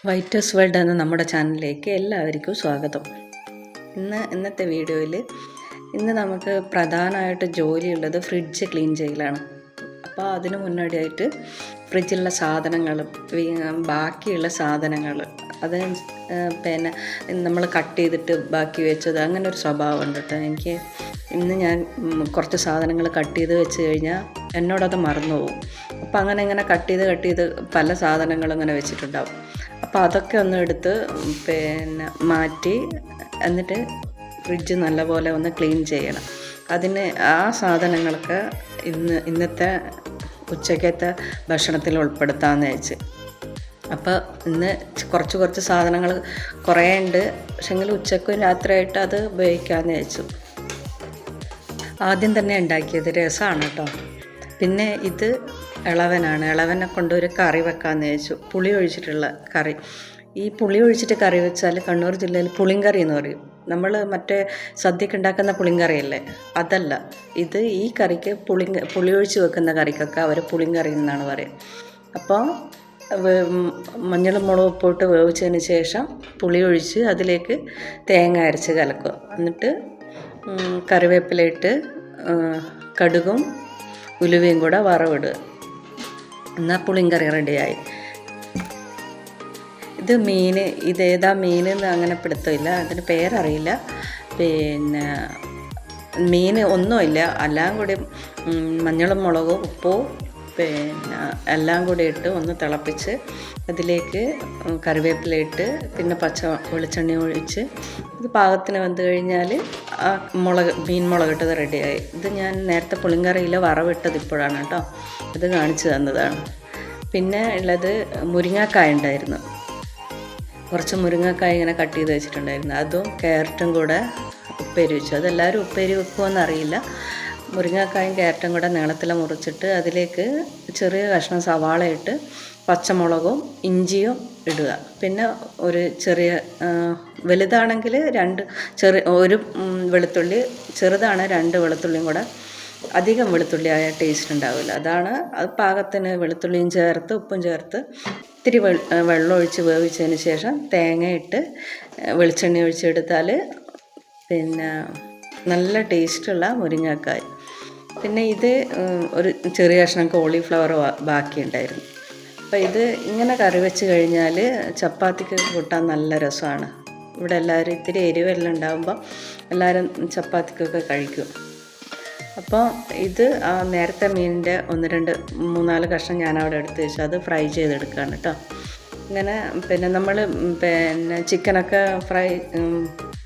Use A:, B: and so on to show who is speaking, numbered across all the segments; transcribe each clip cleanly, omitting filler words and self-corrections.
A: വൈറ്റേഴ്സ് world എന്ന നമ്മുടെ ചാനലിലേക്ക് എല്ലാവർക്കും സ്വാഗതം. ഇന്നത്തെ വീഡിയോയിൽ നമുക്ക് പ്രധാനമായിട്ട് ജോലിയുള്ളത് ഫ്രിഡ്ജ് ക്ലീൻ ചെയ്യലാണ്. അപ്പോൾ അതിന് മുന്നോടിയായിട്ട് ഫ്രിഡ്ജിലുള്ള സാധനങ്ങളും ബാക്കിയുള്ള സാധനങ്ങൾ അത് പിന്നെ നമ്മൾ കട്ട് ചെയ്തിട്ട് ബാക്കി വെച്ചത് അങ്ങനെ ഒരു സ്വഭാവമുണ്ട് കേട്ടോ എനിക്ക്. ഞാൻ കുറച്ച് സാധനങ്ങൾ കട്ട് ചെയ്ത് വെച്ച് കഴിഞ്ഞാൽ എന്നോടത് മറന്നു പോകും. അപ്പോൾ അങ്ങനെ കട്ട് ചെയ്ത് പല സാധനങ്ങളും ഇങ്ങനെ വെച്ചിട്ടുണ്ടാവും. അപ്പോൾ അതൊക്കെ ഒന്ന് എടുത്ത് മാറ്റി എന്നിട്ട് ഫ്രിഡ്ജ് നല്ലപോലെ ഒന്ന് ക്ലീൻ ചെയ്യണം. അതിന് ആ സാധനങ്ങളൊക്കെ ഇന്നത്തെ ഉച്ചക്കത്തെ ഭക്ഷണത്തിൽ ഉൾപ്പെടുത്താമെന്ന് വെച്ച്. അപ്പോൾ ഇന്ന് കുറച്ച് സാധനങ്ങൾ കുറേ ഉണ്ട്, പക്ഷെങ്കിൽ ഉച്ചക്കും രാത്രിയായിട്ട് അത് ഉപയോഗിക്കാമെന്ന് വെച്ചു. ആദ്യം തന്നെ ഉണ്ടാക്കിയത് രസമാണ് കേട്ടോ. പിന്നെ ഇത് ഇളവനെ കൊണ്ട് ഒരു കറി വെക്കാമെന്ന് വെച്ചു. പുളി ഒഴിച്ചിട്ടുള്ള കറി. ഈ പുളി ഒഴിച്ചിട്ട് കറി വെച്ചാൽ കണ്ണൂർ ജില്ലയിൽ പുളിങ്കറി എന്ന് പറയും. നമ്മൾ മറ്റേ സദ്യക്ക് ഉണ്ടാക്കുന്ന പുളിങ്കറിയല്ലേ, അതല്ല ഇത്. ഈ കറിക്ക് പുളി ഒഴിച്ച് വെക്കുന്ന കറിക്കൊക്കെ അവർ പുളിങ്കറി എന്നാണ് പറയുക. അപ്പോൾ മഞ്ഞളും മുളകും ഉപ്പിട്ട് വേവിച്ചതിന് ശേഷം പുളി ഒഴിച്ച് അതിലേക്ക് തേങ്ങ അരച്ച് കലക്കുക. എന്നിട്ട് കറിവേപ്പിലയിട്ട് കടുകും ഉലുവയും കൂടെ വറവിടുക. എന്നാൽ പുളിങ്കറി റെഡിയായി. ഇത് ഇതേതാ മീനെന്ന് അങ്ങനെ പിടുത്തമില്ല, അതിന് പേരറിയില്ല. പിന്നെ മീൻ ഒന്നുമില്ല, എല്ലാം കൂടി മഞ്ഞളും മുളകും ഉപ്പും പിന്നെ എല്ലാം കൂടി ഇട്ട് ഒന്ന് തിളപ്പിച്ച് അതിലേക്ക് കറിവേപ്പില ഇട്ട് പിന്നെ വെളിച്ചെണ്ണ ഒഴിച്ച് ഇത് പാകത്തിന് വെന്ത് കഴിഞ്ഞാൽ ആ മീൻ മുളകിട്ടത് റെഡിയായി. ഇത് ഞാൻ നേരത്തെ പുളിങ്കറിയിൽ വറവിട്ടത് ഇപ്പോഴാണ് കേട്ടോ, ഇത് കാണിച്ചു തന്നതാണ്. പിന്നെ ഉള്ളത് മുരിങ്ങാക്കായ ഉണ്ടായിരുന്നു. കുറച്ച് മുരിങ്ങക്കായ ഇങ്ങനെ കട്ട് ചെയ്ത് വെച്ചിട്ടുണ്ടായിരുന്നു. അതും ക്യാരറ്റും കൂടെ ഉപ്പേരി വെച്ചു. അതെല്ലാവരും ഉപ്പേരി വെക്കുമെന്നറിയില്ല. മുരിങ്ങക്കായും ക്യാരറ്റും കൂടെ നീളത്തിൽ മുറിച്ചിട്ട് അതിലേക്ക് ചെറിയ കഷ്ണം സവാള ഇട്ട് പച്ചമുളകും ഇഞ്ചിയും ഇടുക. പിന്നെ ഒരു ചെറിയ വലുതാണെങ്കിൽ ഒരു വെളുത്തുള്ളി, ചെറുതാണ് 2 വെളുത്തുള്ളിയും കൂടെ. അധികം വെളുത്തുള്ളി ആയ ടേസ്റ്റ് ഉണ്ടാവില്ല. അത് പാകത്തിന് വെളുത്തുള്ളിയും ചേർത്ത് ഉപ്പും ചേർത്ത് ഇത്തിരി വെള്ളം ഒഴിച്ച് വേവിച്ചതിന് ശേഷം തേങ്ങ ഇട്ട് വെളിച്ചെണ്ണ ഒഴിച്ചെടുത്താൽ പിന്നെ നല്ല ടേസ്റ്റുള്ള മുരിങ്ങക്കായ്. പിന്നെ ഇത് ഒരു ചെറിയ കഷ്ണം കോളിഫ്ലവർ ബാക്കിയുണ്ടായിരുന്നു. അപ്പോൾ ഇത് ഇങ്ങനെ കറി വെച്ച് കഴിഞ്ഞാൽ ചപ്പാത്തിക്ക് കൂട്ടാൻ നല്ല രസമാണ്. ഇവിടെ എല്ലാവരും ഇത്തിരി എരിവെല്ലാം ഉണ്ടാകുമ്പോൾ എല്ലാവരും ചപ്പാത്തിക്കൊക്കെ കഴിക്കും. അപ്പോൾ ഇത് നേരത്തെ മീനിൻ്റെ 1-2-3-4 കഷ്ണം ഞാനവിടെ എടുത്ത് വെച്ചു. അത് ഫ്രൈ ചെയ്തെടുക്കുകയാണ് കേട്ടോ. ഇങ്ങനെ പിന്നെ നമ്മൾ പിന്നെ ചിക്കനൊക്കെ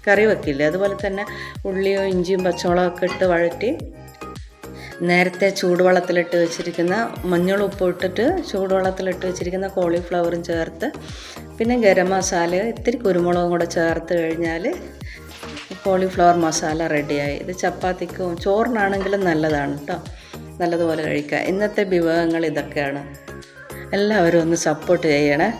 A: കറി വെക്കില്ലേ, അതുപോലെ തന്നെ ഉള്ളിയോ ഇഞ്ചിയും പച്ചമുളകൊക്കെ ഇട്ട് വഴറ്റി നേരത്തെ ചൂടുവെള്ളത്തിലിട്ട് വെച്ചിരിക്കുന്ന മഞ്ഞളും ഉപ്പും ഇട്ടിട്ട് ചൂടുവെള്ളത്തിലിട്ട് വെച്ചിരിക്കുന്ന കോളിഫ്ലവറും ചേർത്ത് പിന്നെ ഗരം മസാല ഇത്തിരി കുരുമുളകും കൂടെ ചേർത്ത് കഴിഞ്ഞാൽ കോളിഫ്ലവർ മസാല റെഡിയായി. ഇത് ചപ്പാത്തിക്കും ചോറിനാണെങ്കിലും നല്ലതാണ് കേട്ടോ, നല്ലതുപോലെ കഴിക്കുക. ഇന്നത്തെ വിഭവങ്ങൾ ഇതൊക്കെയാണ്. എല്ലാവരും ഒന്ന് സപ്പോർട്ട് ചെയ്യണേ.